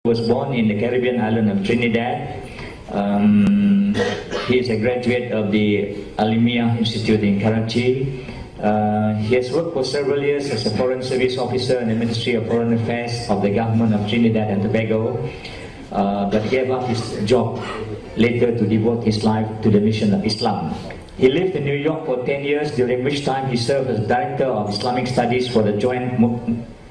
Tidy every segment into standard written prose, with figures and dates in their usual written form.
was born in the Caribbean island of Trinidad. He is a graduate of the Alimiah Institute in Karachi. He has worked for several years as a Foreign Service Officer in the Ministry of Foreign Affairs of the government of Trinidad and Tobago, but gave up his job later to devote his life to the mission of Islam. He lived in New York for 10 years, during which time he served as Director of Islamic Studies for the Joint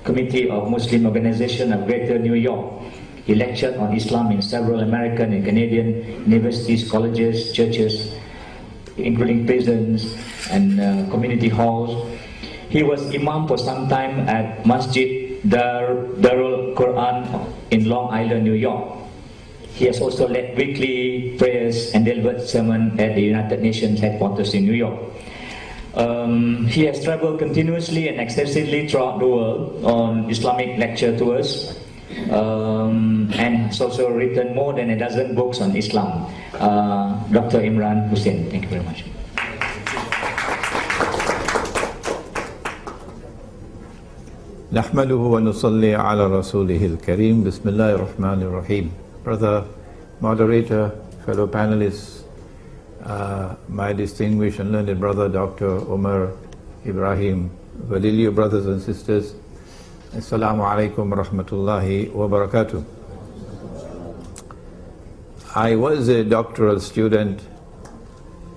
Committee of Muslim Organization of Greater New York. He lectured on Islam in several American and Canadian universities, colleges, churches, including prisons and community halls. He was Imam for some time at Masjid Darul Quran in Long Island, New York. He has also led weekly prayers and delivered sermons at the United Nations headquarters in New York. He has traveled continuously and extensively throughout the world on Islamic lecture tours, and has also written more than a dozen books on Islam. Dr. Imran Hosein, thank you very much. نحمده ونصلي على رسوله الكريم بسم الله الرحمن الرحيم. Brother moderator, fellow panelists, my distinguished and learned brother Dr. Umar Ibrahim Valilio, brothers and sisters, Assalamu alaikum wa rahmatullahi wa barakatuh. I was a doctoral student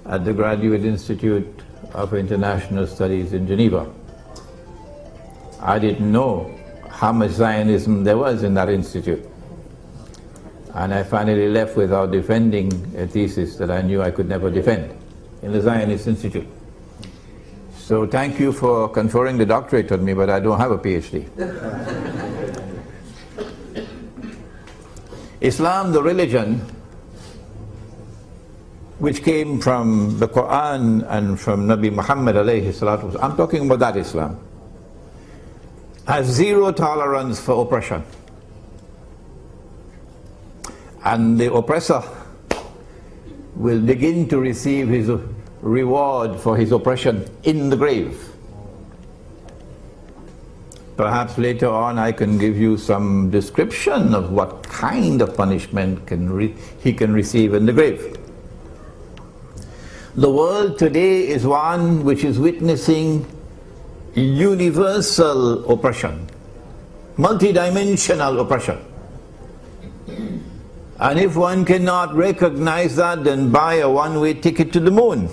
at the Graduate Institute of International Studies in Geneva. I didn't know how much Zionism there was in that institute. And I finally left without defending a thesis that I knew I could never defend in the Zionist Institute. So thank you for conferring the doctorate on me, but I don't have a PhD. Islam, the religion, which came from the Quran and from Nabi Muhammad alayhi salatu wasallam, I'm talking about that Islam, has zero tolerance for oppression. And the oppressor will begin to receive his reward for his oppression in the grave. Perhaps later on I can give you some description of what kind of punishment he can receive in the grave. The world today is one which is witnessing universal oppression, multidimensional oppression. And if one cannot recognize that, then buy a one-way ticket to the moon.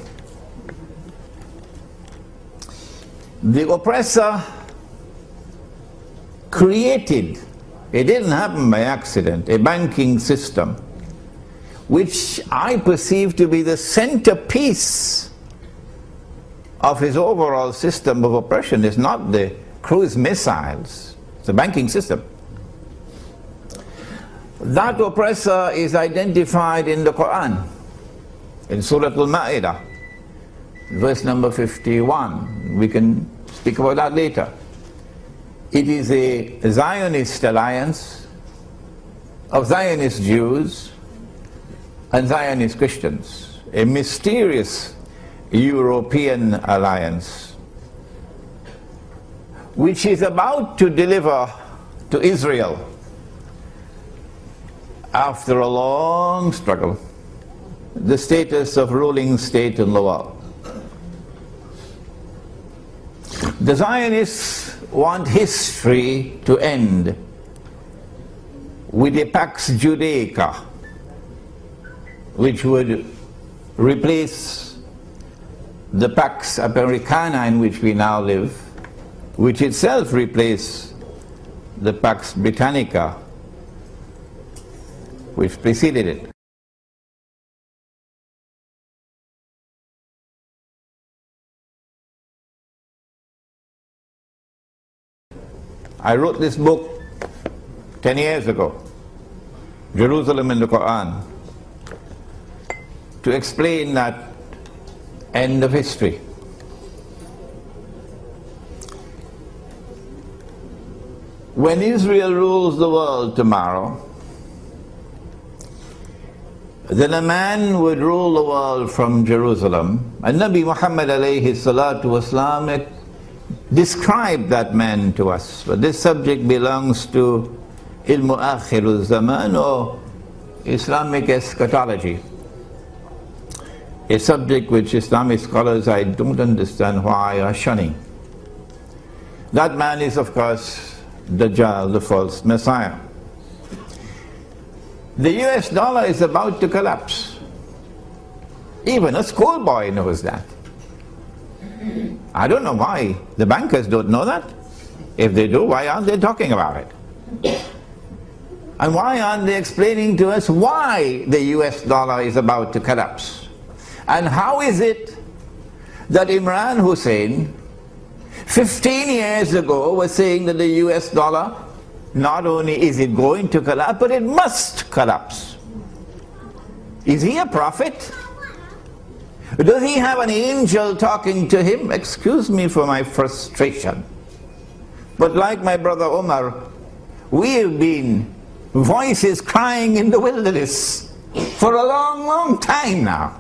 The oppressor created, it didn't happen by accident, a banking system which I perceive to be the centerpiece of his overall system of oppression. It's not the cruise missiles, it's the banking system. That oppressor is identified in the Quran, in Surah Al-Ma'idah, verse number 51. We can speak about that later. It is a Zionist alliance of Zionist Jews and Zionist Christians, a mysterious European alliance, which is about to deliver to Israel, after a long struggle, the status of ruling state in the world. The Zionists want history to end with a Pax Judaica, which would replace the Pax Americana in which we now live, which itself replaced the Pax Britannica, which preceded it. I wrote this book 10 years ago, Jerusalem in the Quran, to explain that end of history. When Israel rules the world tomorrow, then a man would rule the world from Jerusalem. And Nabi Muhammad alayhi salatu wasalam described that man to us. But this subject belongs to ilmu akhirul zaman or Islamic eschatology, a subject which Islamic scholars, I don't understand why, are shunning. That man is, of course, Dajjal, the false Messiah. The US dollar is about to collapse. Even a schoolboy knows that. I don't know why the bankers don't know that. If they do, why aren't they talking about it? And why aren't they explaining to us why the US dollar is about to collapse? And how is it that Imran Hosein 15 years ago was saying that the US dollar, not only is it going to collapse, but it must collapse? Is he a prophet? Does he have an angel talking to him? Excuse me for my frustration, but like my brother Omar, we have been voices crying in the wilderness for a long, long time now.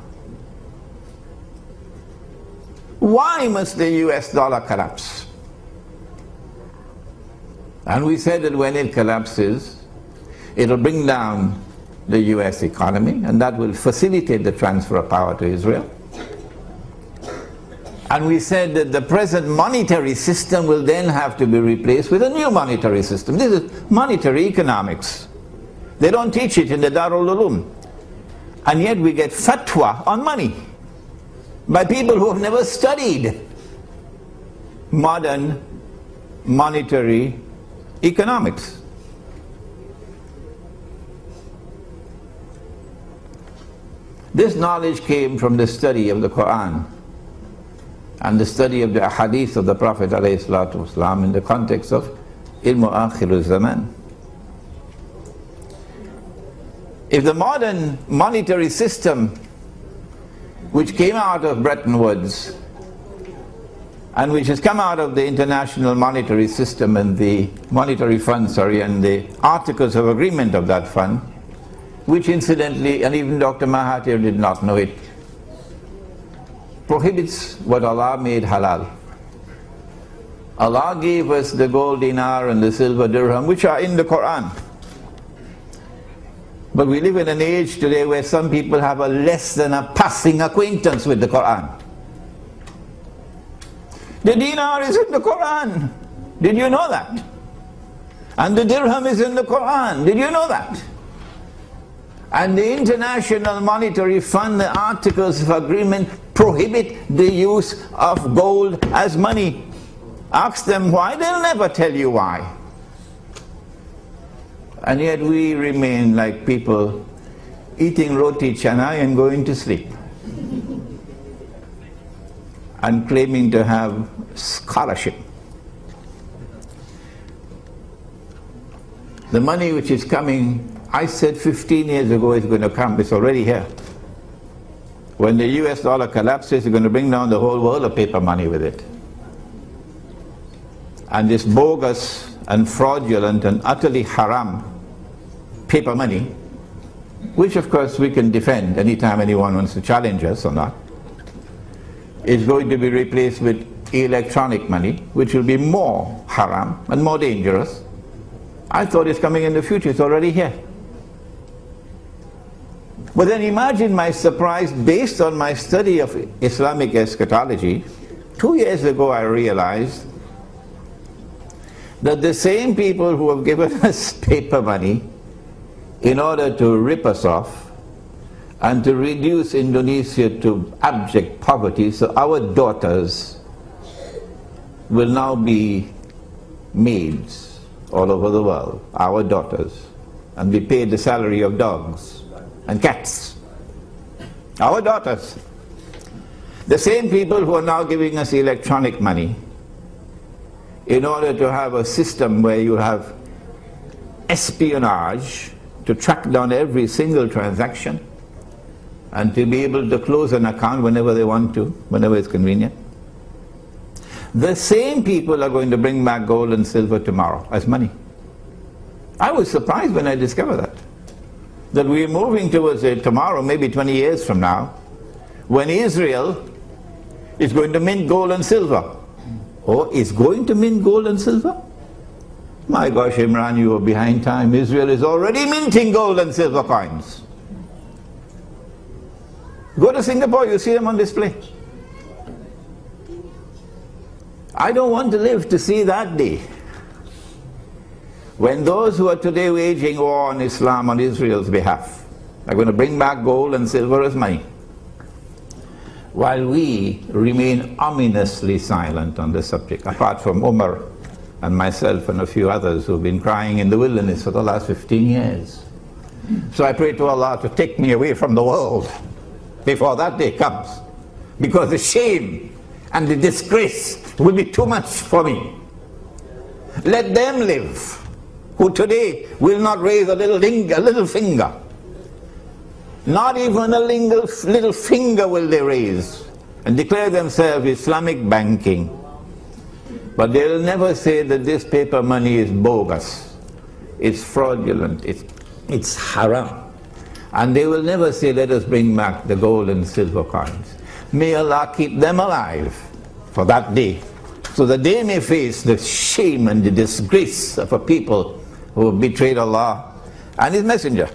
Why must the US dollar collapse? And we said that when it collapses, it'll bring down the US economy, and that will facilitate the transfer of power to Israel. And we said that the present monetary system will then have to be replaced with a new monetary system. This is monetary economics. They don't teach it in the Darul Uloom. And yet we get fatwa on money by people who have never studied modern monetary economics. This knowledge came from the study of the Quran and the study of the ahadith of the Prophet ﷺ in the context of ilmu akhirul zaman. If the modern monetary system, which came out of Bretton Woods and which has come out of the international monetary system and the monetary fund, and the articles of agreement of that fund, which incidentally, and even Dr. Mahathir did not know it, prohibits what Allah made halal. Allah gave us the gold dinar and the silver dirham, which are in the Quran. But we live in an age today where some people have a less than a passing acquaintance with the Quran. The dinar is in the Quran. Did you know that? And the dirham is in the Quran. Did you know that? And the International Monetary Fund, the Articles of Agreement prohibit the use of gold as money. Ask them why, they'll never tell you why. And yet we remain like people eating roti chana and going to sleep and claiming to have scholarship. The money which is coming, I said 15 years ago is going to come, it's already here. When the US dollar collapses, it's going to bring down the whole world of paper money with it. And this bogus and fraudulent and utterly haram paper money, which of course we can defend anytime anyone wants to challenge us or not, is going to be replaced with electronic money, which will be more haram and more dangerous. I thought it's coming in the future, it's already here. But then imagine my surprise, based on my study of Islamic eschatology. 2 years ago I realized that the same people who have given us paper money in order to rip us off and to reduce Indonesia to abject poverty, so our daughters will now be maids all over the world, our daughters, and be paid the salary of dogs and cats. Our daughters. The same people who are now giving us electronic money in order to have a system where you have espionage to track down every single transaction and to be able to close an account whenever they want to, whenever it's convenient. The same people are going to bring back gold and silver tomorrow as money. I was surprised when I discovered that we're moving towards a tomorrow, maybe 20 years from now, when Israel is going to mint gold and silver. Or is going to mint gold and silver? My gosh, Imran, you are behind time. Israel is already minting gold and silver coins. Go to Singapore, you see them on display. I don't want to live to see that day when those who are today waging war on Islam on Israel's behalf are going to bring back gold and silver as money, while we remain ominously silent on this subject, apart from Umar and myself and a few others who've been crying in the wilderness for the last 15 years. So I pray to Allah to take me away from the world before that day comes, because the shame and the disgrace will be too much for me. Let them live, who today will not raise a little finger. Not even a little finger will they raise and declare themselves Islamic banking. But they'll never say that this paper money is bogus, it's fraudulent, it's haram. And they will never say, let us bring back the gold and silver coins. May Allah keep them alive for that day, so that they may face the shame and the disgrace of a people who have betrayed Allah and His Messenger.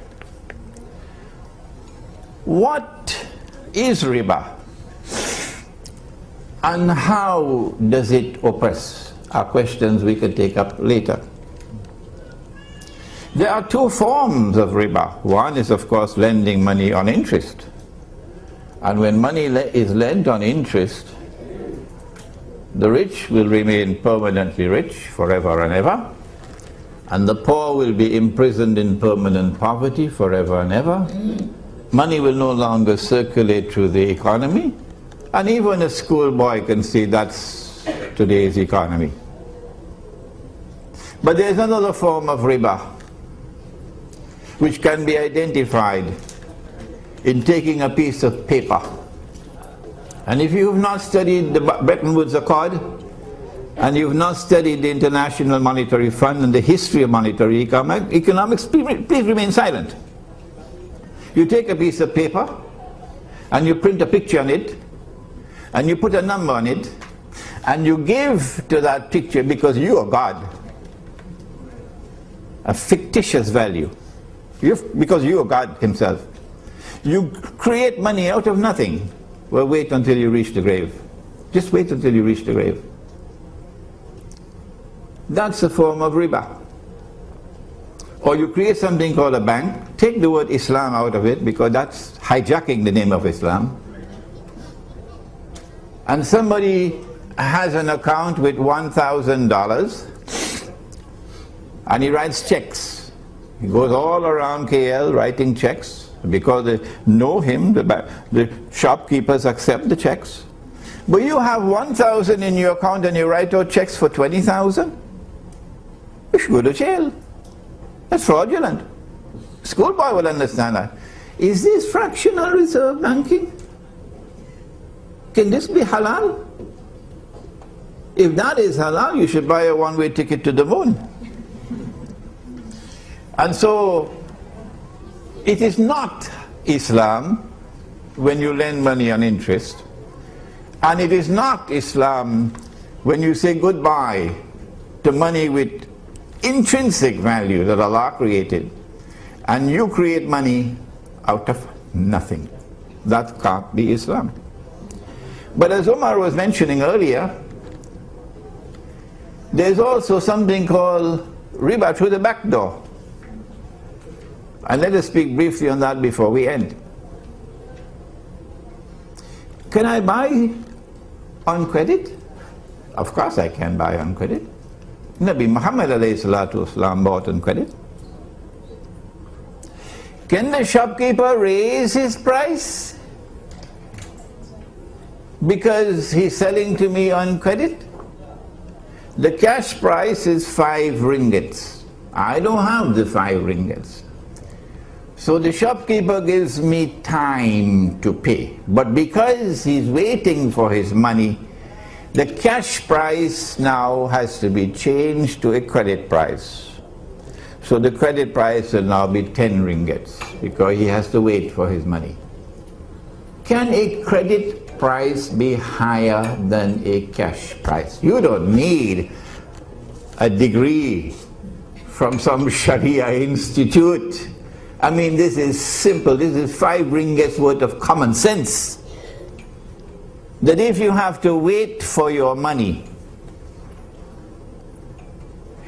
What is riba? And how does it oppress? Are questions we could take up later. There are two forms of riba. One is, of course, lending money on interest. And when money is lent on interest, the rich will remain permanently rich forever and ever, and the poor will be imprisoned in permanent poverty forever and ever. Money will no longer circulate through the economy, and even a schoolboy can see that's today's economy. But there's another form of riba which can be identified in taking a piece of paper. And if you have not studied the Bretton Woods Accord, and you've not studied the International Monetary Fund and the history of monetary economics, please remain silent. You take a piece of paper and you print a picture on it and you put a number on it and you give to that picture, because you are God, a fictitious value. Because you are God Himself. You create money out of nothing. Well, wait until you reach the grave. Just wait until you reach the grave. That's a form of riba. Or you create something called a bank. Take the word Islam out of it, because that's hijacking the name of Islam. And somebody has an account with $1,000 and he writes checks. He goes all around KL writing checks, because they know him, the shopkeepers accept the checks. But you have 1,000 in your account and you write out checks for 20,000? You should go to jail. That's fraudulent. Schoolboy will understand that. Is this fractional reserve banking? Can this be halal? If that is halal, you should buy a one-way ticket to the moon. And so, it is not Islam when you lend money on interest, and it is not Islam when you say goodbye to money with intrinsic value that Allah created, and you create money out of nothing. That can't be Islam. But as Umar was mentioning earlier, there's also something called riba through the back door. And let us speak briefly on that before we end. Can I buy on credit? Of course I can buy on credit. Nabi Muhammad alayhi salatu wasalam bought on credit. Can the shopkeeper raise his price because he's selling to me on credit? The cash price is 5 ringgits. I don't have the 5 ringgits. So the shopkeeper gives me time to pay. But because he's waiting for his money, the cash price now has to be changed to a credit price. So the credit price will now be 10 ringgits, because he has to wait for his money. Can a credit price be higher than a cash price? You don't need a degree from some Sharia institute. I mean, this is simple. This is 5 ringgits worth of common sense. That if you have to wait for your money,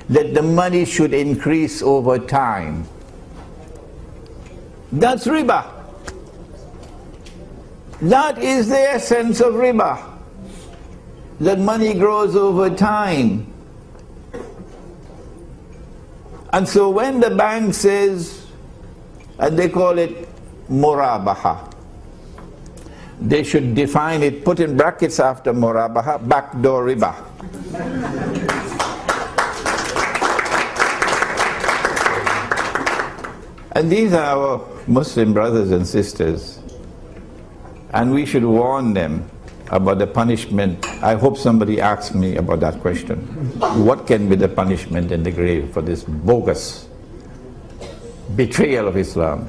that the money should increase over time. That's riba. That is the essence of riba. That money grows over time. And so when the bank says, and they call it murabaha, they should define it, put in brackets after murabaha, backdoor riba. And these are our Muslim brothers and sisters, and we should warn them about the punishment. I hope somebody asks me about that question. What can be the punishment in the grave for this bogus betrayal of Islam?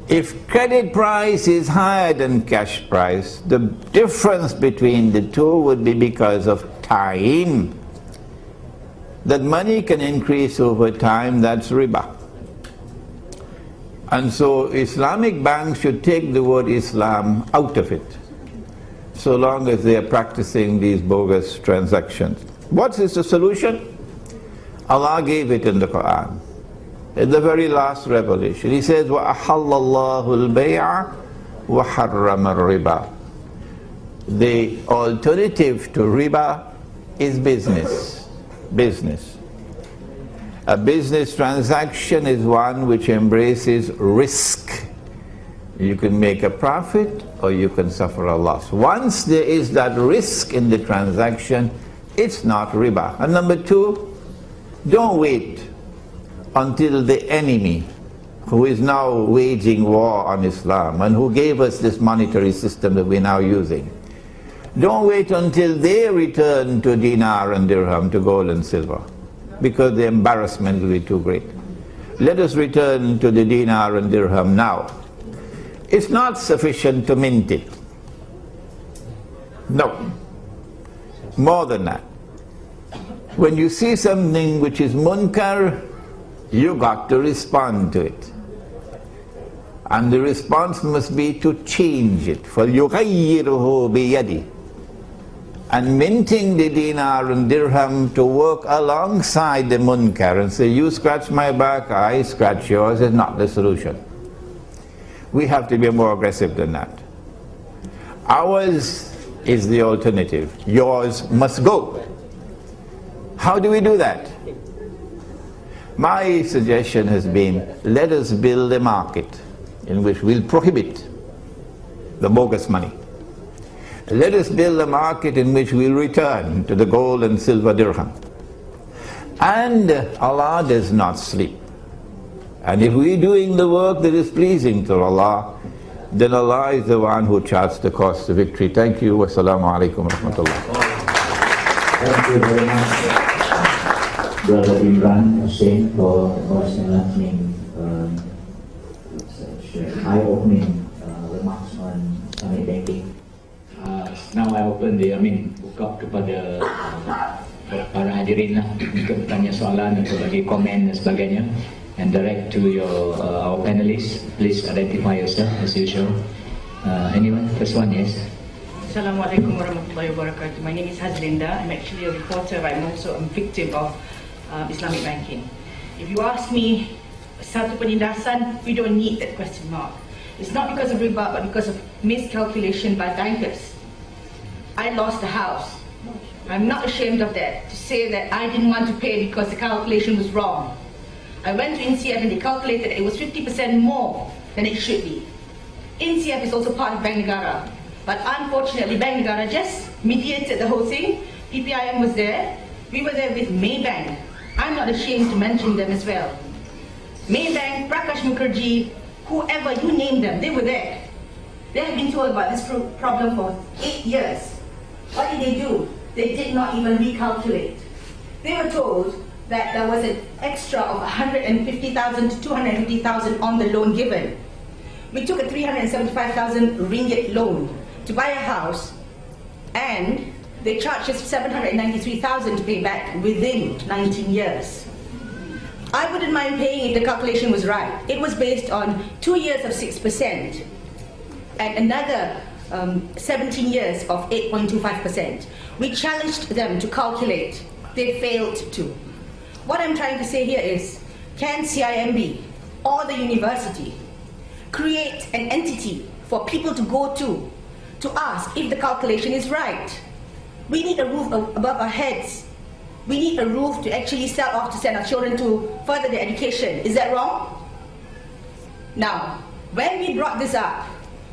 If credit price is higher than cash price, the difference between the two would be because of time. That money can increase over time, that's riba. And so Islamic banks should take the word Islam out of it, so long as they are practicing these bogus transactions. What is the solution? Allah gave it in the Quran. In the very last revelation, He says, وَأَحَلَّ اللَّهُ الْبَيْعَ وَحَرَّمَ الرِّبَى. The alternative to riba is business. Business. A business transaction is one which embraces risk. You can make a profit or you can suffer a loss. Once there is that risk in the transaction, it's not riba. And number 2, don't wait until the enemy, who is now waging war on Islam and who gave us this monetary system that we're now using, don't wait until they return to dinar and dirham, to gold and silver, because the embarrassment will be too great. Let us return to the dinar and dirham now. It's not sufficient to mint it. No. More than that. When you see something which is munkar, you got to respond to it. And the response must be to change it. فَلْيُغَيِّرُهُ بِيَدِهِ. And minting the dinar and dirham to work alongside the munkar and say, you scratch my back, I scratch yours, is not the solution. We have to be more aggressive than that. Ours is the alternative. Yours must go. How do we do that? My suggestion has been, let us build a market in which we'll prohibit the bogus money. Let us build a market in which we'll return to the gold and silver dirham. And Allah does not sleep. And if we're doing the work that is pleasing to Allah, then Allah is the one who charts the course to victory. Thank you. Wassalamu alaikum wa rahmatullah. Thank you very much, Brother Imran, Hosein, for most enlightening, eye-opening remarks on Islamic banking. Now I open buka kepada para hadirin lah untuk bertanya soalan, untuk bagi komen dan sebagainya, and direct to your our panelists. Please identify yourself as usual. Anyone? First one, yes. Assalamualaikum warahmatullahi wabarakatuh. My name is Hazlinda. I'm actually a reporter. I'm also a victim of Islamic banking. If you ask me, satu penindasan, we don't need that question mark. It's not because of riba, but because of miscalculation by bankers. I lost the house. I'm not ashamed of that, to say that I didn't want to pay because the calculation was wrong. I went to INCF and they calculated it was 50% more than it should be. INCF is also part of Bank Negara, but unfortunately Bank Negara just mediated the whole thing. PPIM was there. We were there with Maybank. I'm not ashamed to mention them as well. Maybank, Prakash Mukherjee, whoever you name them, they were there. They have been told about this problem for 8 years. What did they do? They did not even recalculate. They were told that there was an extra of 150,000 to 250,000 on the loan given. We took a 375,000 ringgit loan to buy a house, and they charged us 793,000 to pay back within 19 years. I wouldn't mind paying if the calculation was right. It was based on 2 years of 6% and another 17 years of 8.25%. We challenged them to calculate. They failed to. What I'm trying to say here is, can CIMB or the university create an entity for people to go to ask if the calculation is right? We need a roof above our heads. We need a roof to actually sell off to send our children to further their education. Is that wrong? Now, when we brought this up,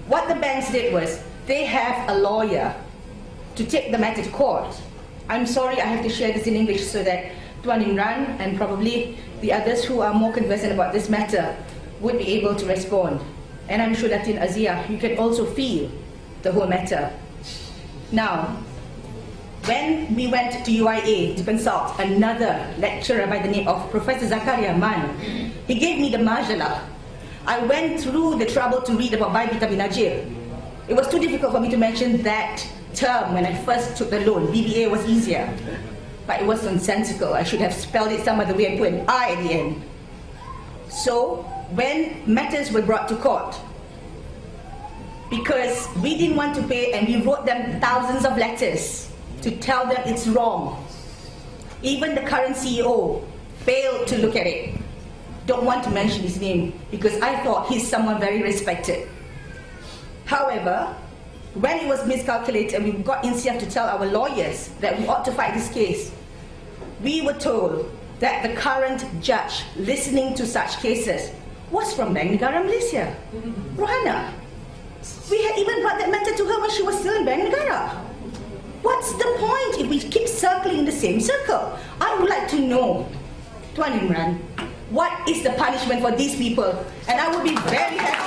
what the banks did was, they have a lawyer to take the matter to court. I'm sorry I have to share this in English so that Tuan Imran and probably the others who are more conversant about this matter would be able to respond. And I'm sure that in Azia, you can also feel the whole matter. Now, when we went to UIA to consult another lecturer by the name of Professor Zakaria Man, he gave me the majalah. I went through the trouble to read about Bibita bin Najib. It was too difficult for me to mention that term when I first took the loan. BBA was easier, but it was nonsensical. I should have spelled it some other way and put an I at the end. So, when matters were brought to court, because we didn't want to pay and we wrote them thousands of letters to tell them it's wrong. Even the current CEO failed to look at it. Don't want to mention his name because I thought he's someone very respected. However, when it was miscalculated and we got INSIAF to tell our lawyers that we ought to fight this case, we were told that the current judge listening to such cases was from Bank Negara Malaysia, Rohana. We had even brought that matter to her when she was still in Bank Negara. What's the point if we keep circling the same circle? I would like to know, Tuan Imran, what is the punishment for these people? And I would be very happy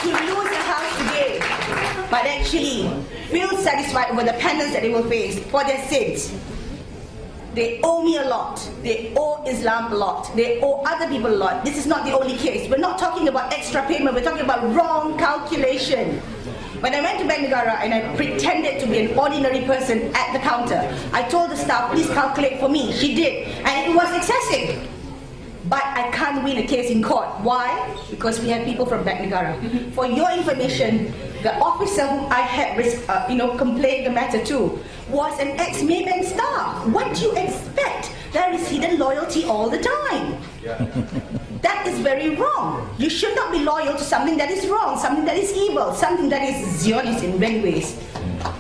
to lose the house today, but actually feel satisfied over the penance that they will face for their sins. They owe me a lot. They owe Islam a lot. They owe other people a lot. This is not the only case. We're not talking about extra payment. We're talking about wrong calculation. When I went to Bank Negara and I pretended to be an ordinary person at the counter, I told the staff, please calculate for me. She did. And it was excessive. But I can't win a case in court. Why? Because we have people from Bank Negara. For your information, the officer who I had complained the matter to was an ex-Maybank staff. What do you expect? There is hidden loyalty all the time. That is very wrong. You should not be loyal to something that is wrong, something that is evil, something that is Zionist in many ways.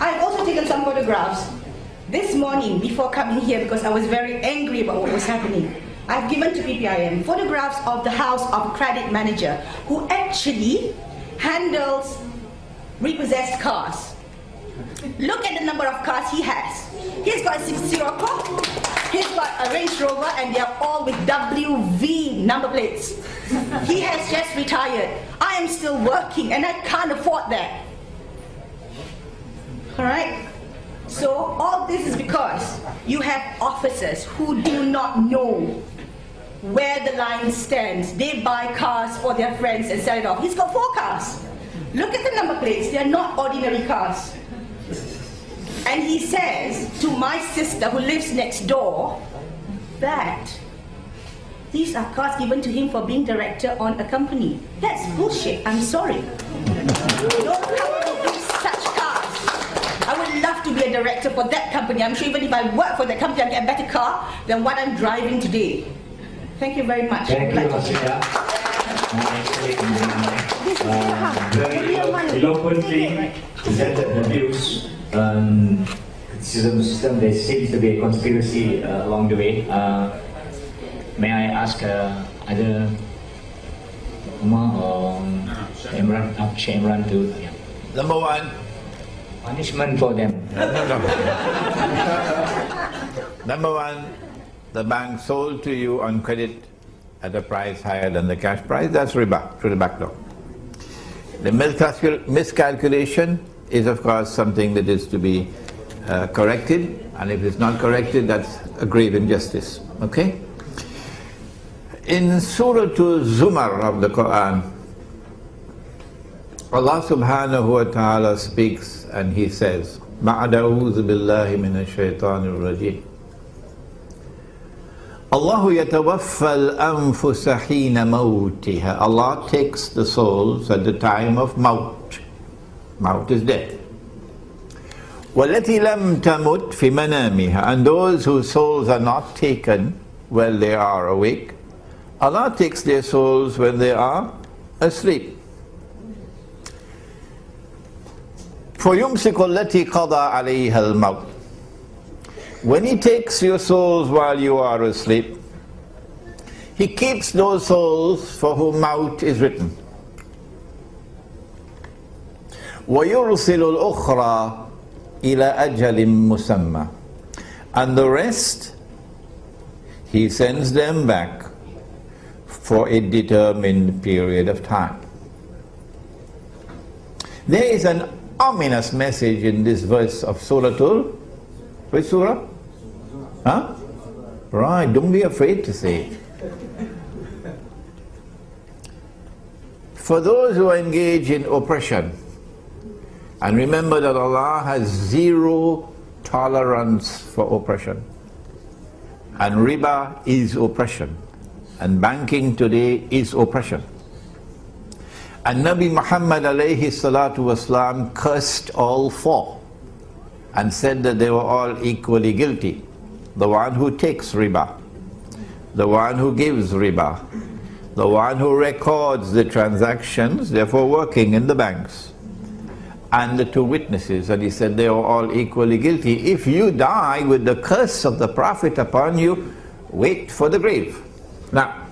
I've also taken some photographs this morning before coming here because I was very angry about what was happening. I've given to PPIM photographs of the house of a credit manager who actually handles repossessed cars. Look at the number of cars he has. He's got a 60 Roco, he's got a Range Rover, and they're all with WV number plates. He has just retired. I am still working and I can't afford that. Alright? So all this is because you have officers who do not know where the line stands. They buy cars for their friends and sell it off. He's got 4 cars. Look at the number plates. They're not ordinary cars. And he says to my sister who lives next door that these are cars given to him for being director on a company. That's bullshit. I'm sorry. No company gives such cars. I would love to be a director for that company. I'm sure even if I work for that company, I'll get a better car than what I'm driving today. Thank you very much. Thank you, Hosein. Very eloquently presented the views. System, there seems to be a conspiracy along the way. May I ask either Umar or Imran to... Yeah. Number one. Punishment for them. Number one, the bank sold to you on credit at a price higher than the cash price. That's riba, through the back door. The miscalculation is of course something that is to be corrected, and if it's not corrected, that's a grave injustice. Okay? In Surah Zumar of the Quran, Allah subhanahu wa ta'ala speaks and He says, بَعْدَ أَعُوذُ بِاللَّهِ مِنَ الشَّيْطَانِ الرَّجِيمِ Allahu yatawaffa al-anfusa hina mawtiha. Allah takes the souls at the time of maut. Maut is death. وَالَّتِي لَمْ تَمُتْ فِي مَنَامِهَا. And those whose souls are not taken while they are awake, Allah takes their souls when they are asleep. فَيُمْسِكُ الَّتِي قَضَى عَلَيْهَا الْمَوْتِ. When He takes your souls while you are asleep, He keeps those souls for whom maut is written. وَيُرْسِلُ الْأُخْرَى إِلَى أَجَلٍ مُسَمَّى. And the rest, He sends them back for a determined period of time. There is an ominous message in this verse of Suratul. Which surah? Huh? Right, don't be afraid to say it. For those who engage in oppression, and remember that Allah has zero tolerance for oppression, and riba is oppression, and banking today is oppression. And Nabi Muhammad alayhi salatu wasalam cursed all four and said that they were all equally guilty. The one who takes riba, the one who gives riba, the one who records the transactions, therefore working in the banks, and the two witnesses. And he said they were all equally guilty. If you die with the curse of the Prophet upon you, wait for the grave. Now,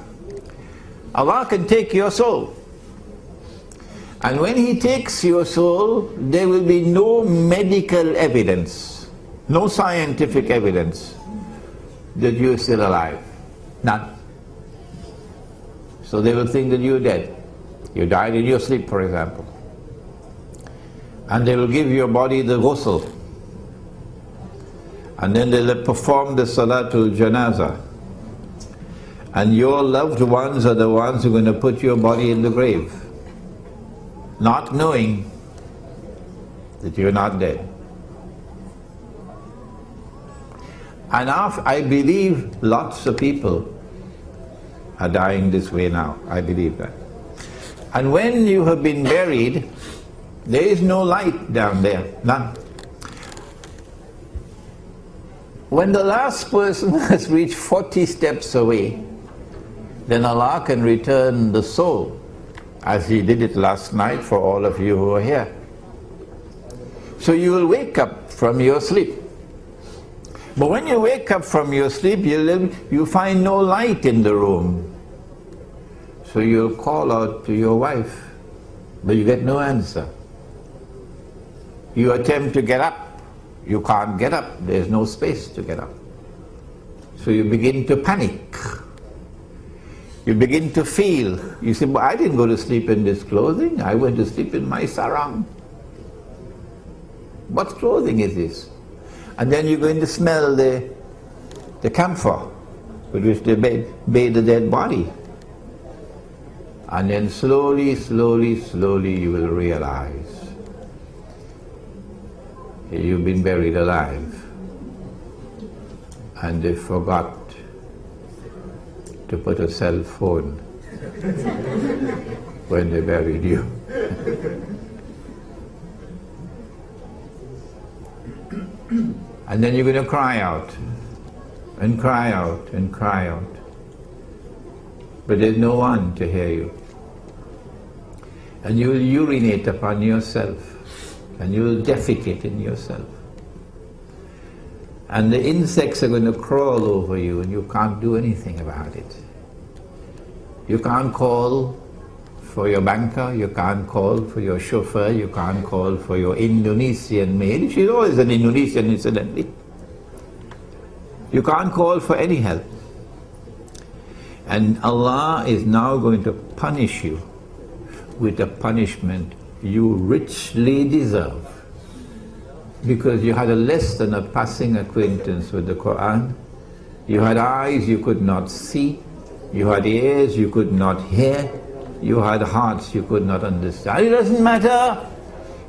Allah can take your soul. And when He takes your soul, there will be no medical evidence, no scientific evidence that you are still alive. None. So they will think that you are dead. You died in your sleep, for example. And they will give your body the ghusl. And then they will perform the salatul janazah. And your loved ones are the ones who are going to put your body in the grave, not knowing that you're not dead. And I believe lots of people are dying this way now. I believe that. And when you have been buried, there is no light down there, none. When the last person has reached 40 steps away, then Allah can return the soul, as He did it last night for all of you who are here. So you will wake up from your sleep. But when you wake up from your sleep, you find no light in the room. So you'll call out to your wife, but you get no answer. You attempt to get up. You can't get up. There's no space to get up. So you begin to panic. You begin to feel. You say, well, I didn't go to sleep in this clothing. I went to sleep in my sarong. What clothing is this? And then you're going to smell the camphor with which they bathe the dead body. And then slowly, slowly, slowly you will realize you've been buried alive. And they forgot to put a cell phone when they buried you. And then you're going to cry out, and cry out, and cry out. But there's no one to hear you. And you will urinate upon yourself, and you will defecate in yourself. And the insects are going to crawl over you, and you can't do anything about it. You can't call for your banker, you can't call for your chauffeur, you can't call for your Indonesian maid. She's always an Indonesian, incidentally. You can't call for any help. And Allah is now going to punish you with a punishment you richly deserve, because you had a less than a passing acquaintance with the Quran. You had eyes you could not see, you had ears you could not hear, you had hearts you could not understand. It doesn't matter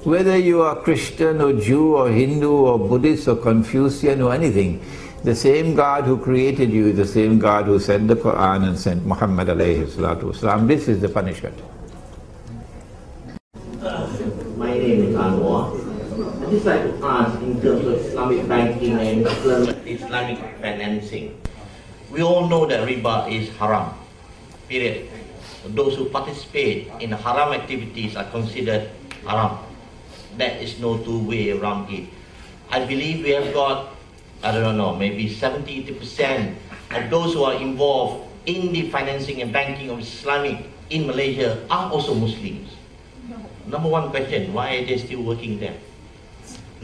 whether you are Christian or Jew or Hindu or Buddhist or Confucian or anything. The same God who created you is the same God who sent the Quran and sent Muhammad alayhi salatu wasalam. This is the punishment. My name is Anwar. I'd just like to ask in terms of Islamic banking and Islamic financing. We all know that riba is haram, period. Those who participate in haram activities are considered haram. There is no two way around it. I believe we have got, I don't know, maybe 70-80% of those who are involved in the financing and banking of Islamic in Malaysia are also Muslims. Number one question, why are they still working there?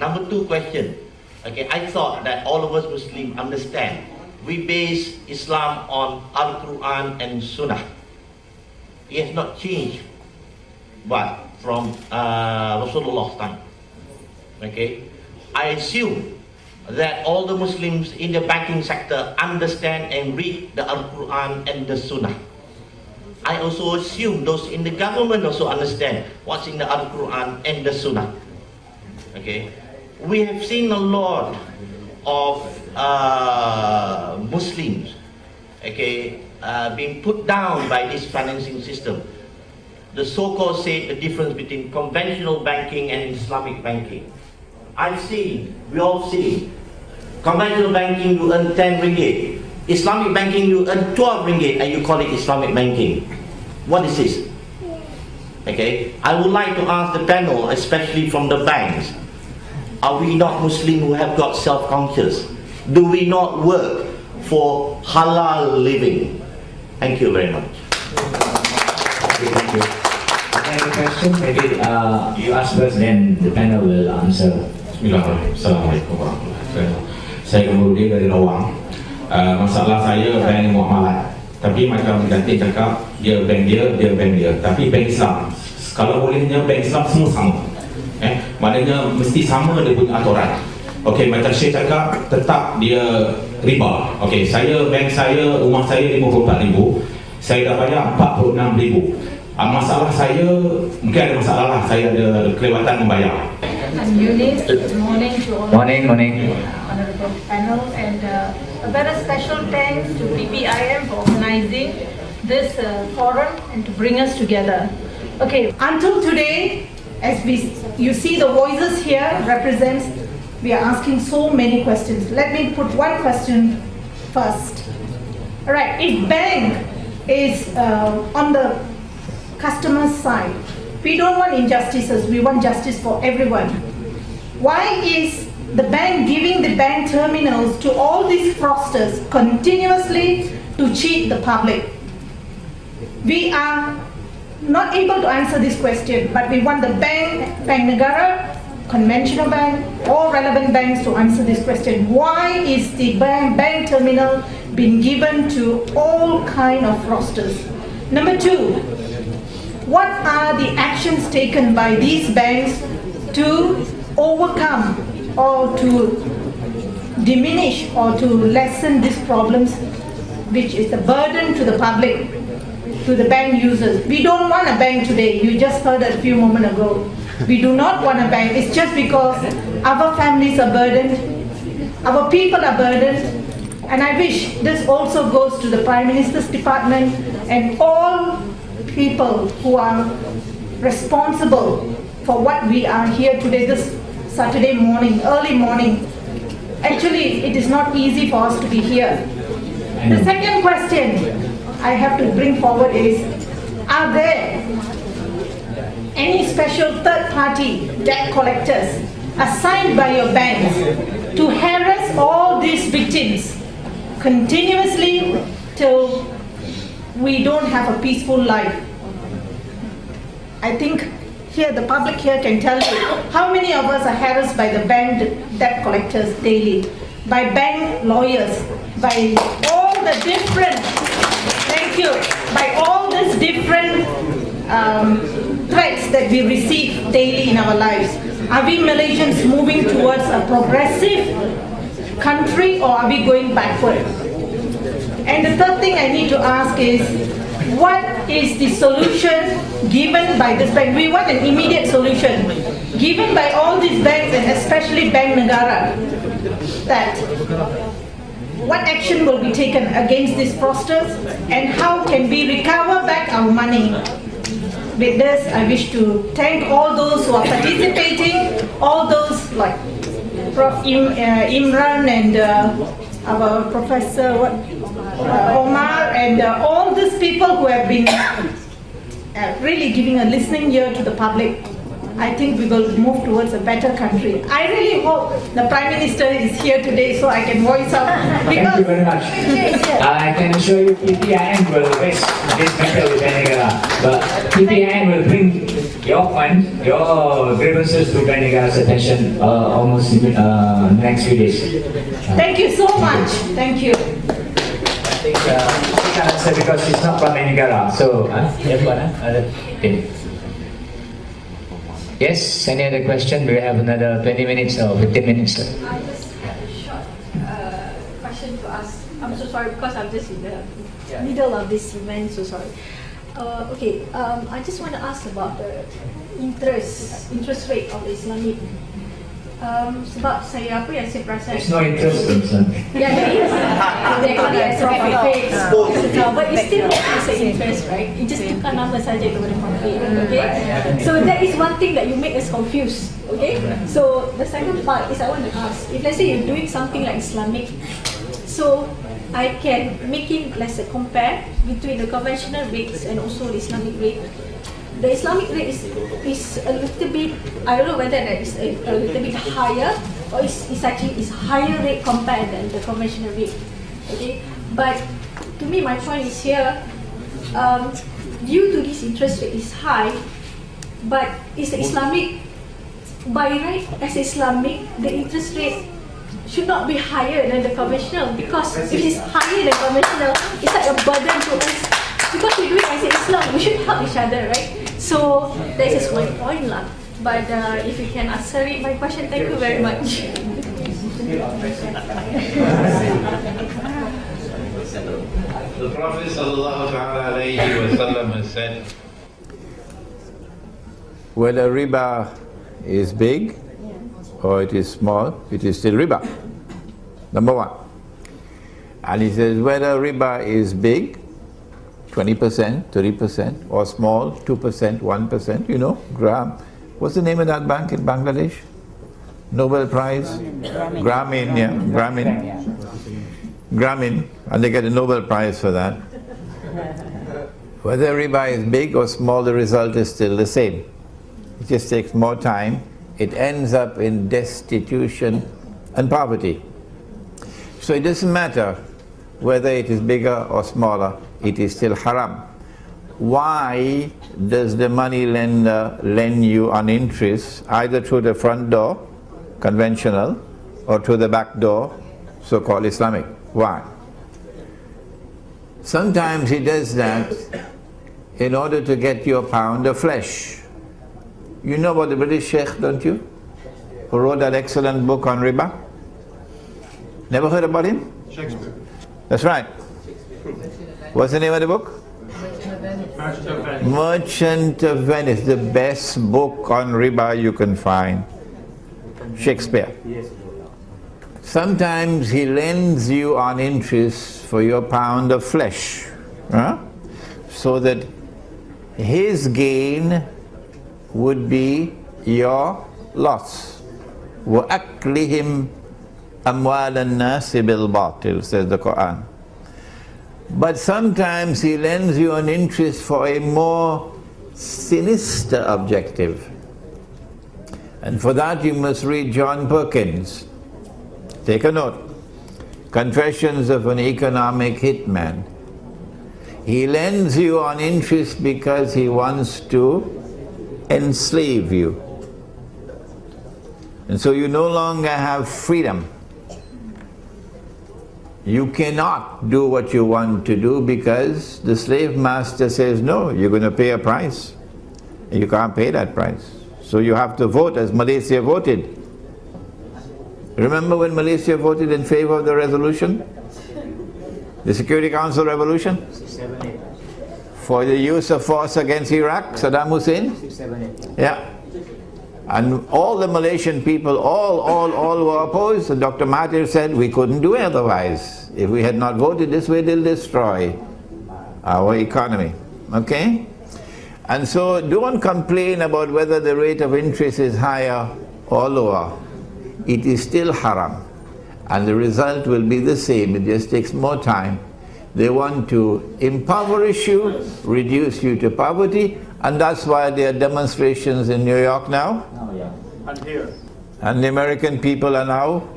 Number two question, okay, I thought that all of us Muslims understand we base Islam on Al-Quran and Sunnah. It has not changed, but from Rasulullah's time. Okay, I assume that all the Muslims in the banking sector understand and read the Al-Quran and the Sunnah. I also assume those in the government also understand what's in the Al-Quran and the Sunnah. Okay, we have seen a lot of Muslims, okay, being put down by this financing system. The so-called say the difference between conventional banking and Islamic banking. I've seen, we all see, conventional banking you earn 10 ringgit, Islamic banking you earn 12 ringgit and you call it Islamic banking. What is this? Okay, I would like to ask the panel, especially from the banks, are we not Muslim who have got self-conscious? Do we not work for halal living? Thank you very much. Thank you. Any questions? Maybe you ask first, then the panel will answer. Assalamualaikum warahmatullahi wabarakatuh. Saya kemudian dari Rawang. Masalah saya bank muamalat. Tapi macam ganti cakap, dia bank dia. Tapi bank Islam, kalau bolehnya bank Islam semua sama. Maknanya mesti sama dia punya aturan. Okey, macam saya cakap, tetap dia riba. Okey, bank saya, rumah saya 54,000. Saya dah bayar 46,000. Masalah saya, mungkin ada masalah lah, saya ada kelewatan membayar. I'm Eunice. Good morning to all. Morning. Honorable panel, and a very special thanks to BPIM for organizing this forum and to bring us together. Okay, until today, as you see the voices here represents, we are asking so many questions. Let me put one question first. All right, if bank is on the customer's side, we don't want injustices, we want justice for everyone. Why is the bank giving the bank terminals to all these fraudsters continuously to cheat the public? We are not able to answer this question, but we want the bank negara, conventional bank, all relevant banks to answer this question. Why is the bank terminal being given to all kind of fraudsters? Number two, what are the actions taken by these banks to overcome or to diminish or to lessen these problems, which is a burden to the public, to the bank users? We don't want a bank today. You just heard a few moments ago. We do not want a bank. It's just because our families are burdened, our people are burdened, and I wish this also goes to the Prime Minister's department and all people who are responsible for what we are here today, this Saturday morning, early morning. Actually, it is not easy for us to be here. The second question I have to bring forward is, are there any special third-party debt collectors assigned by your banks to harass all these victims continuously till we don't have a peaceful life? I think here, the public here can tell you how many of us are harassed by the bank debt collectors daily, by bank lawyers, by all the different, thank you, by all these different threats that we receive daily in our lives. Are we Malaysians moving towards a progressive country, or are we going backward? And the third thing I need to ask is, what is the solution given by this bank? We want an immediate solution given by all these banks, and especially Bank Negara, that what action will be taken against these fraudsters, and how can we recover back our money. With this, I wish to thank all those who are participating, all those like Prof. Imran and our Professor Omar, and all these people who have been really giving a listening ear to the public. I think we will move towards a better country. I really hope the Prime Minister is here today so I can voice out. Thank you very much. I can assure you PPIM will raise this matter with Bank, but PPIM will bring your fund, your grievances to Bank's attention almost in next few days. Thank you so much. Thank you. I think we can answer because it's not from Bank. So, yes, any other question? We have another 20 minutes or 15 minutes. I just have a short question to ask. I'm so sorry because I'm just in the middle of this event, so sorry. Okay, I just want to ask about the interest rate of the Islamic. Sebab saya perasan. There's no interest concern. Yeah, there is. They call it as a profit, but it's still as an interest, right? You just tukar nama saja kepada profit, okay? So that is one thing that you make us confused, okay? So the second part is I want to ask, if let's say you're doing something like Islamic, so I can make it, let's say, compare between the conventional rates and also the Islamic rate. The Islamic rate is a little bit, I don't know whether that is a little bit higher or it's actually higher rate compared than the conventional rate. Okay, but to me my point is here, due to this interest rate is high, but is the Islamic, by right as Islamic, the interest rate should not be higher than the conventional, because if it's higher than conventional, it's like a burden to us. Because we do it as Islam, we should help each other, right? So that is my point lah. But if you can answer it, my question, thank you very much. The Prophet ﷺ has said, whether riba is big or it is small, it is still riba. Number one. And he says whether riba is big, 20%, 30%, or small, 2%, 1%, you know, gram. What's the name of that bank in Bangladesh? Nobel Prize? Grameen, yeah, Grameen, and they get a Nobel Prize for that. Whether riba is big or small, the result is still the same. It just takes more time. It ends up in destitution and poverty. So it doesn't matter whether it is bigger or smaller, it is still haram. Why does the money lender lend you on interest, either through the front door, conventional, or through the back door, so-called Islamic? Why? Sometimes he does that in order to get you a pound of flesh. You know about the British Sheikh, don't you? Who wrote that excellent book on riba? Never heard about him? Shakespeare. That's right. What's the name of the book? Merchant of Venice, the best book on riba you can find. Shakespeare. Sometimes he lends you on interest for your pound of flesh, so that his gain would be your loss. وَأَكْلِهِمْ أَمْوَالَ النَّاسِ بِالْبَاطِلِ, says the Quran. But sometimes he lends you an interest for a more sinister objective. And for that you must read John Perkins. Take a note. Confessions of an Economic Hitman. He lends you on interest because he wants to enslave you. And so you no longer have freedom. You cannot do what you want to do because the slave master says, no, you're going to pay a price. And you can't pay that price. So you have to vote as Malaysia voted. Remember when Malaysia voted in favor of the resolution? The Security Council resolution? For the use of force against Iraq, Saddam Hussein? Yeah. And all the Malaysian people, all were opposed. So Dr. Mahathir said we couldn't do otherwise. If we had not voted this way, they'll destroy our economy. Okay? And so don't complain about whether the rate of interest is higher or lower. It is still haram. And the result will be the same. It just takes more time. They want to impoverish you, reduce you to poverty, and that's why there are demonstrations in New York now. And here. And the American people are now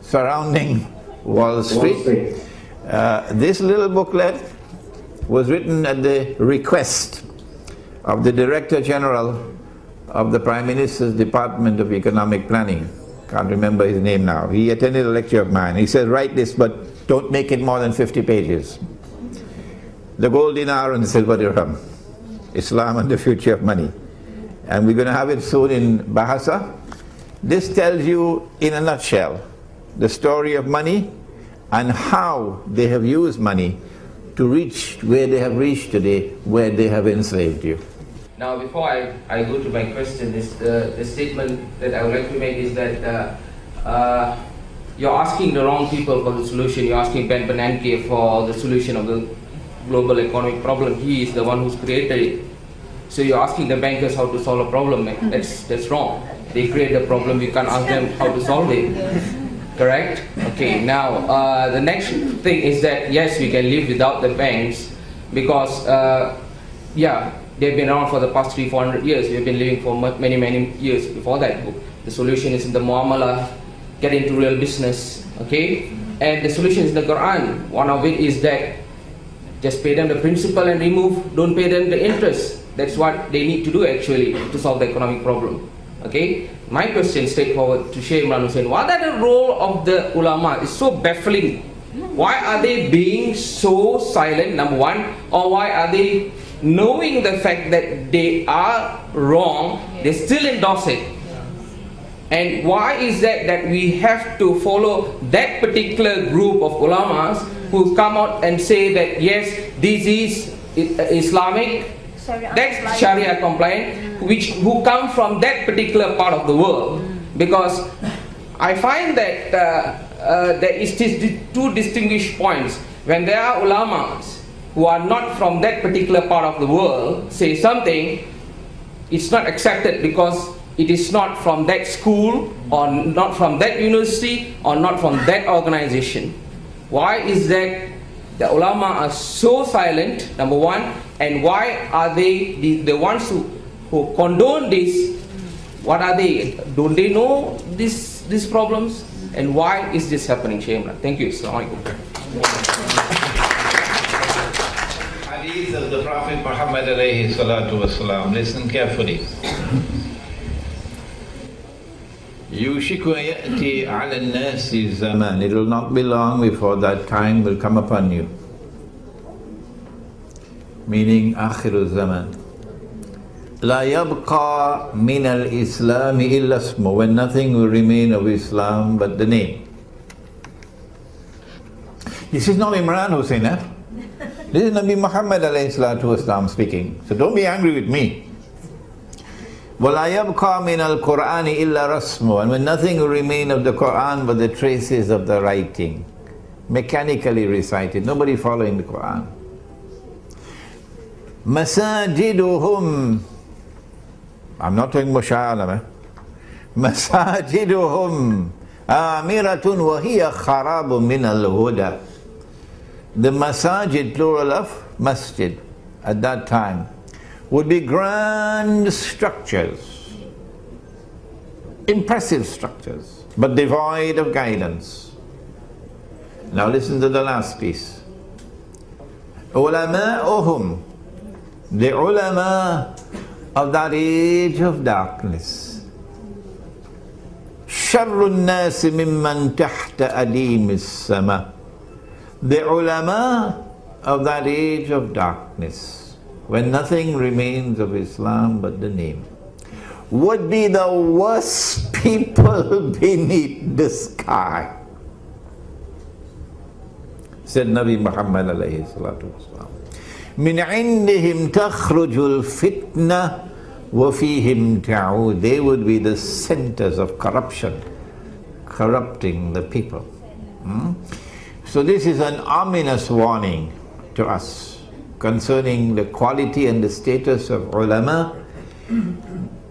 surrounding Wall Street. This little booklet was written at the request of the Director General of the Prime Minister's Department of Economic Planning. Can't remember his name now. He attended a lecture of mine. He said, write this, but don't make it more than 50 pages. The gold dinar and the silver dirham. Islam and the future of money. And we're going to have it soon in Bahasa. This tells you, in a nutshell, the story of money and how they have used money to reach where they have reached today, where they have enslaved you. Now, before I go to my question, the statement that I would like to make is that you're asking the wrong people for the solution. You're asking Ben Bernanke for the solution of the global economic problem. He is the one who's created it. So you're asking the bankers how to solve a problem. That's wrong. They create the problem. You can't ask them how to solve it. Correct? Okay. Now the next thing is that yes, we can live without the banks because yeah, they've been around for the past 300-400 years. We've been living for many years before that. The solution is in the muamalah, get into real business. Okay, and the solution is in the Quran. One of it is that just pay them the principal and don't pay them the interest. That's what they need to do actually to solve the economic problem. Okay, my question straightforward to Sheikh Imran Hosein: what are the role of the ulama? It's so baffling. Why are they being so silent? Number one, or why are they knowing the fact that they are wrong, they still endorse it? And why is that we have to follow that particular group of ulamas who come out and say that yes, this is Islamic, that's Sharia compliant, who come from that particular part of the world? Because I find that there is two distinguished points. When there are ulamas who are not from that particular part of the world say something, it's not accepted because it is not from that school or not from that university or not from that organization. Why is that the ulama are so silent, number one, and why are they the ones who condone this? What are they? Don't they know these problems? And why is this happening, Sheikh Imran? Thank you. Assalamu alaikum. Hadith of the Prophet Muhammad alayhi salatu wasalam. Listen carefully. Yushiku ya'ti ala nasi zaman. It will not be long before that time will come upon you. Meaning akhiru zaman. La yabqa min al-Islam illa ismu. When nothing will remain of Islam but the name. This is not Imran Hosein, eh? This is Nabi Muhammad alayhi salatu wasalam speaking. So don't be angry with me. وَلَا يَبْقَى مِنَ الْقُرْآنِ إِلَّا رَسْمُ. And when nothing will remain of the Quran but the traces of the writing, mechanically recited, nobody following the Quran. مَسَاجِدُهُمْ. I'm not talking Musha'alam. مَسَاجِدُهُمْ آمِرَةٌ وَهِيَ خَرَابٌ مِنَ الْهُدَى. The masajid, plural of masjid, at that time, would be grand structures, impressive structures, but devoid of guidance. Now listen to the last piece. Ulama'uhum, the ulama of that age of darkness. Sharrun nasi mimman tahta adimis sama. The ulama of that age of darkness, when nothing remains of Islam but the name, would be the worst people beneath the sky. Said Nabi Muhammad alayhi salatu wasalam. Min indihim takhrujul fitna وَفِيهِمْ تَعُودُ, they would be the centers of corruption, corrupting the people. So this is an ominous warning to us concerning the quality and the status of ulama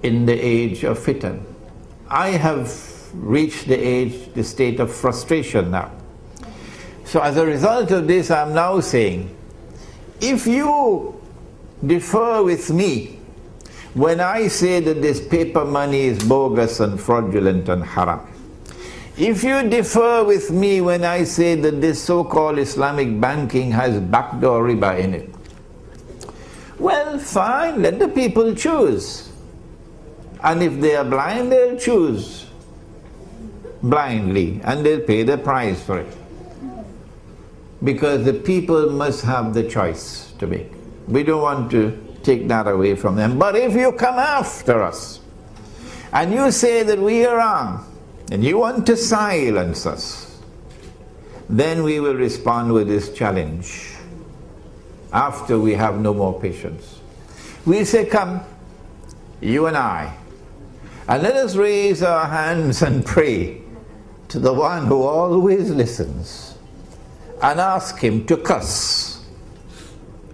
in the age of fitan. I have reached the state of frustration now. So as a result of this, I am now saying, if you differ with me when I say that this paper money is bogus and fraudulent and haram, if you differ with me when I say that this so-called Islamic banking has backdoor riba in it, well, fine, let the people choose. And if they are blind, they'll choose blindly and they'll pay the price for it. Because the people must have the choice to make. We don't want to take that away from them. But if you come after us and you say that we are wrong and you want to silence us, then we will respond with this challenge after we have no more patience. We say, come, you and I, and let us raise our hands and pray to the one who always listens and ask him to curse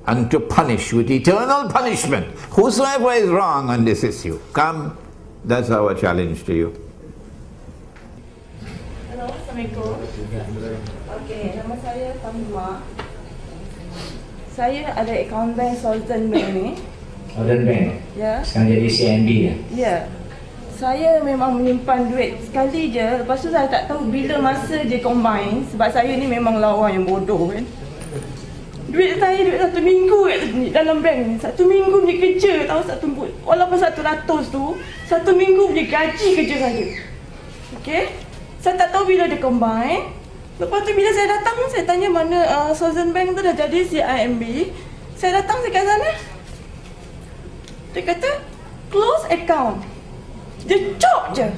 and to punish with eternal punishment whosoever is wrong on this issue. Come, that's our challenge to you. Hello, Assalamualaikum. Okay, nama saya Fatimah. Saya ada akaun bank Hosein Bank ni. Hosein Bank? Ya. Sekarang jadi CNB ya? Ya. Saya memang menyimpan duit sekali je. Lepas tu saya tak tahu bila masa dia combine. Sebab saya ni memang lawan yang bodoh kan. Duit saya, duit 1 minggu kat dalam bank ni. 1 minggu punya kerja tahu, walaupun 100 tu, 1 minggu punya gaji kerja saya. Okay. Saya tak tahu bila dia combine. Lepas tu bila saya datang, saya tanya mana Hosein Bank tu dah jadi CIMB. Saya datang dekat sana. Dia kata close account. Dia cop je.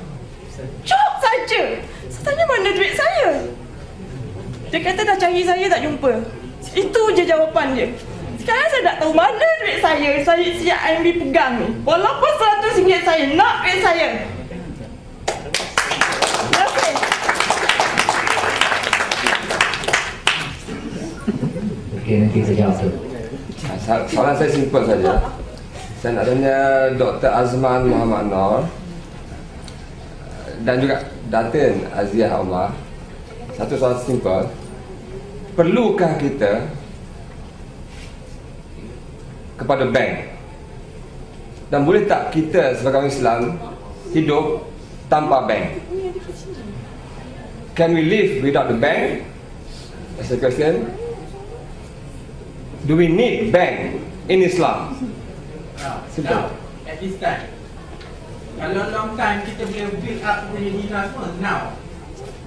Cop saja. Saya tanya mana duit saya. Dia kata dah cari saya tak jumpa. Itu je jawapan dia. Sekarang saya tak tahu mana duit saya. Saya CIMB pegang ni. Walaupun RM100 saya nak duit saya. Terima kasih. Okey, nanti kita jawab tu. Soalan saya simple saja. Saya nak tanya Dr. Azman Muhammad Noor dan juga Datin Aziah Omar. Satu soalan simple. Perlukah kita kepada bank? Dan boleh tak kita sebagai orang Islam hidup tanpa bank? Can we live without the bank? That's the question. Do we need bank in Islam? Simple. At this time, kalau long time kita boleh build up punya dinar semua now.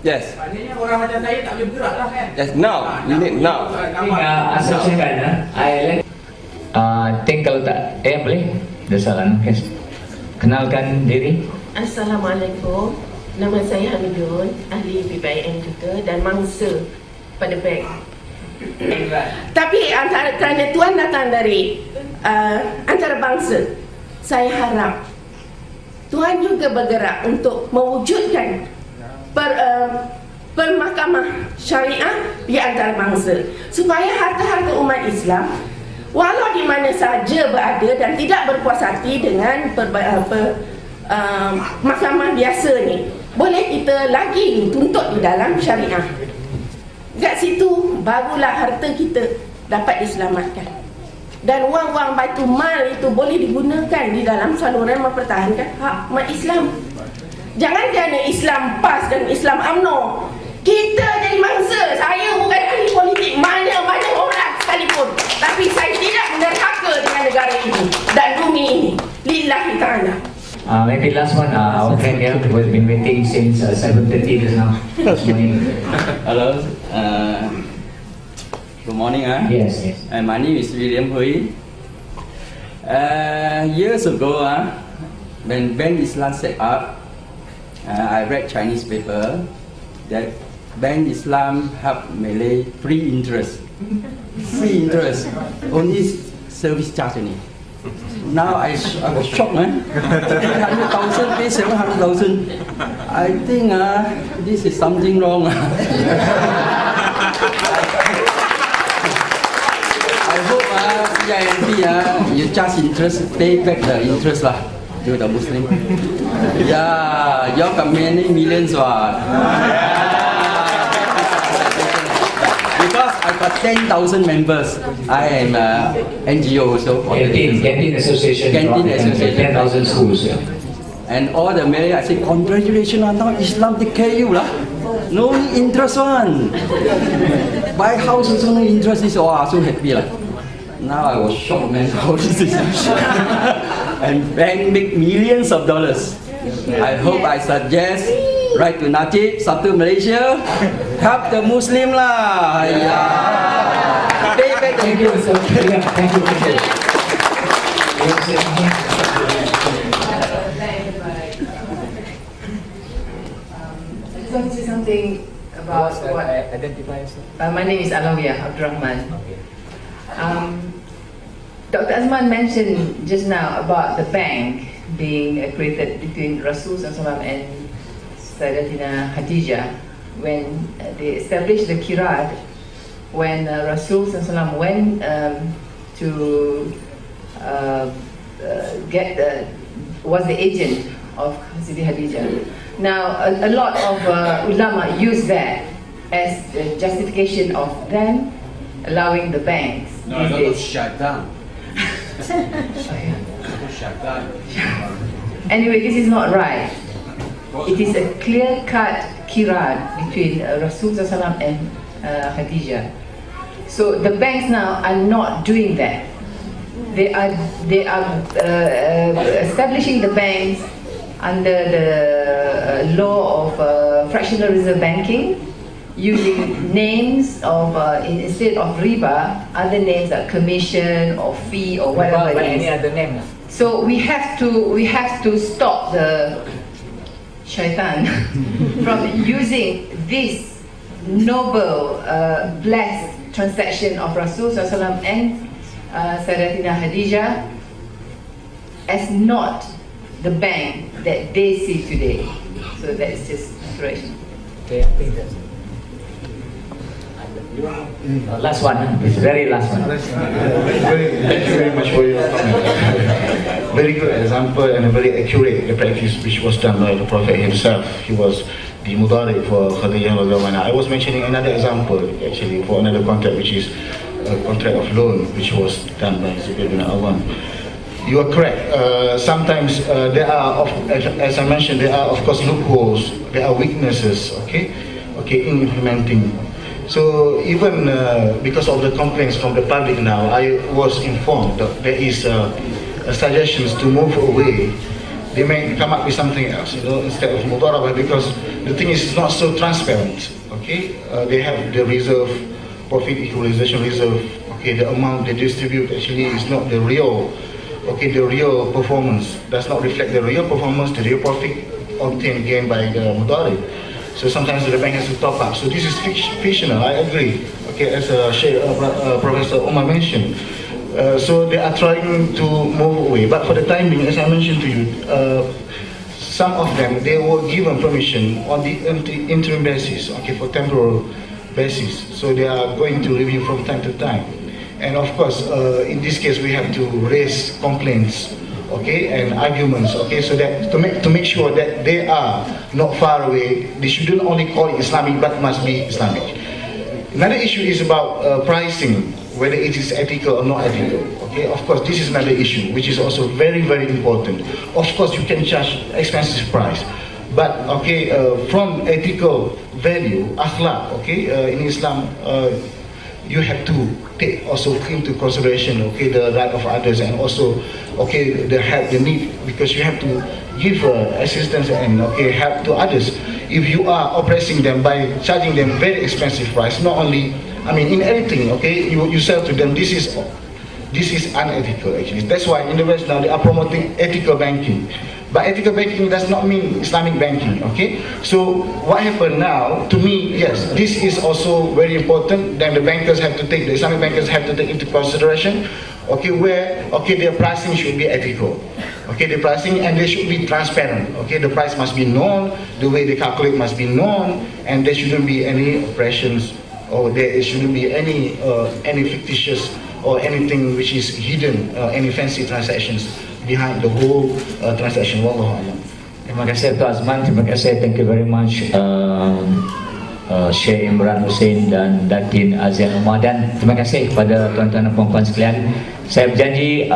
Yes. Maknanya orang macam saya tak boleh bergerak lah kan. Yes, now. We need now. Asal saya kata, think kalau tak, boleh? Ada soalan, kenalkan diri. Assalamualaikum. Nama saya Hamidun, ahli BBIM juga dan mangsa pada bank. Tapi kerana tuan datang dari antarabangsa, saya harap tuan juga bergerak untuk mewujudkan permahkamah syariah di antarabangsa supaya harta-harta umat Islam walau di mana saja berada dan tidak berpuas hati dengan mahkamah biasa ni, boleh kita lagi tuntut di dalam syariah. Dekat situ barulah harta kita dapat diselamatkan. Dan wang-wang Baitul Mal itu boleh digunakan di dalam saluran mempertahankan hak umat Islam. Jangan kerana Islam PAS dan Islam UMNO kita jadi mangsa. Saya bukan ahli politik mana-mana orang sekalipun, tapi saya tidak menerhaka dengan negara ini dan bumi ini. Lillahi ta'ala. Maybe last one, our friend here who has been waiting since 7:30 just now. Hello, good morning. Yes. My name is William Hui. Years ago, when Bank Islam set up, I read Chinese paper that Bank Islam help Malay free interest, only service charge only. Now I was shocked, man. 300,000 pay 700,000. I think this is something wrong. I hope CIMB you charge interest, pay back the interest lah to the Muslim. Yeah, you got many millions Because I got 10,000 members. I am NGO also. Canteen Association. Canteen Association. 10,000 schools. Yeah. And all the Malay, I say, congratulations, now Islam take care of you lah. No interest one. Buy house also no interest, is so happy lah. Now I was shocked, man, how this is. And bank make millions of dollars. I hope I suggest write to Najib, Satu Malaysia, help the Muslim lah. Yeah. Thank you. Thank you. I just want to say something about what identify yourself. My name is Alawiyah Abdurrahman. Dr. Azman mentioned just now about the bank being created between Rasul SAW and Sayyidatina Khadijah when they established the Kirat, when Rasul SAW went to was the agent of Siti Khadijah. Now a lot of ulama use that as the justification of them allowing the banks. No, shut down. Anyway, this is not right. It is a clear-cut kirat between Rasul SAW and Khadijah. So the banks now are not doing that. They are establishing the banks under the law of fractional reserve banking, using names of instead of riba, other names like commission or fee or whatever it is. Any other name? So we have to stop the shaitan from using this noble, blessed transaction of Rasul SAW and Sayyidatina Khadijah as not the bank that they see today. So that is just correction. Okay, I think that's last one, this very last one. Thank you very much for your comment. Very good example and a very accurate practice which was done by the Prophet himself. He was the Mudarib for Khadijah. I was mentioning another example actually for another contract, which is a contract of loan which was done by Zubair bin Awam. You are correct. Sometimes there are, as I mentioned, there are of course loopholes, there are weaknesses, in implementing. So even because of the complaints from the public now, I was informed that there is suggestions to move away. They may come up with something else, instead of Mudarabah, because the thing is not so transparent. They have the reserve, profit equalization reserve. The amount they distribute actually is not the real. The real performance does not reflect the real performance, the real profit obtained gained by the Mudarib. So sometimes the bank has to top up. So this is fictional, I agree. As Professor Omar mentioned. So they are trying to move away. But for the time being, as I mentioned to you, some of them, they were given permission on the interim basis, for temporal basis. So they are going to review from time to time. And of course, in this case, we have to raise complaints, and arguments, so that to make sure that they are not far away. They shouldn't only call it Islamic, but must be Islamic. Another issue is about pricing, whether it is ethical or not ethical. Of course, this is another issue, which is also very, very important. Of course, you can charge expensive price, but from ethical value, akhlaq, in Islam, you have to take also into consideration the right of others, and also the help, the need, because you have to give assistance and help to others. If you are oppressing them by charging them very expensive price, not only, in everything, you sell to them, this is unethical actually. That's why in the West now they are promoting ethical banking. But ethical banking does not mean Islamic banking, So what happened now, to me, yes, this is also very important. Then the Islamic bankers have to take into consideration. okay, where their pricing should be ethical. Okay, the pricing, and they should be transparent. Okay, the price must be known, the way they calculate must be known, and there shouldn't be any oppressions, or there shouldn't be any fictitious or anything which is hidden, any fancy transactions behind the whole transaction. Wallahu a'lam. Terima kasih Tuan Azman, terima kasih, thank you very much Syekh Imran Hosein dan Datin Azian Umar, dan terima kasih kepada tuan-tuan dan puan-puan sekalian. Saya berjanji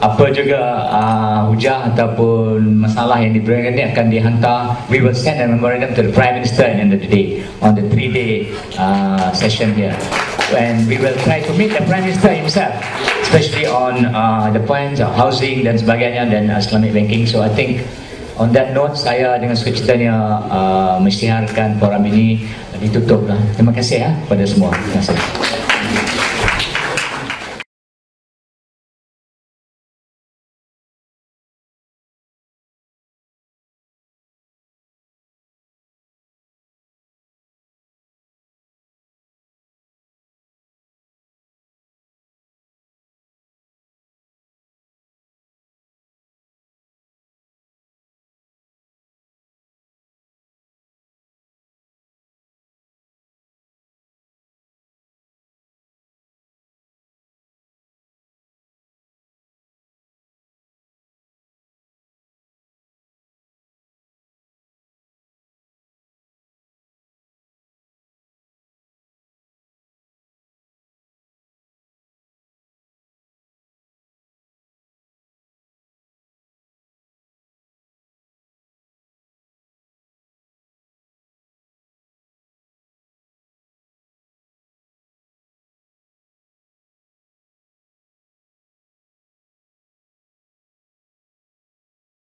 apa juga hujah ataupun masalah yang diberikan ini akan dihantar. We will send a memorandum to the Prime Minister at the end of the day on the 3-day session here, and we will try to meet the Prime Minister himself, especially on the points of housing dan sebagainya dan Islamic banking. So I think on that note, saya dengan sukacitanya mensyiarkan forum ini ditutup. Terima kasih kepada semua. Terima kasih.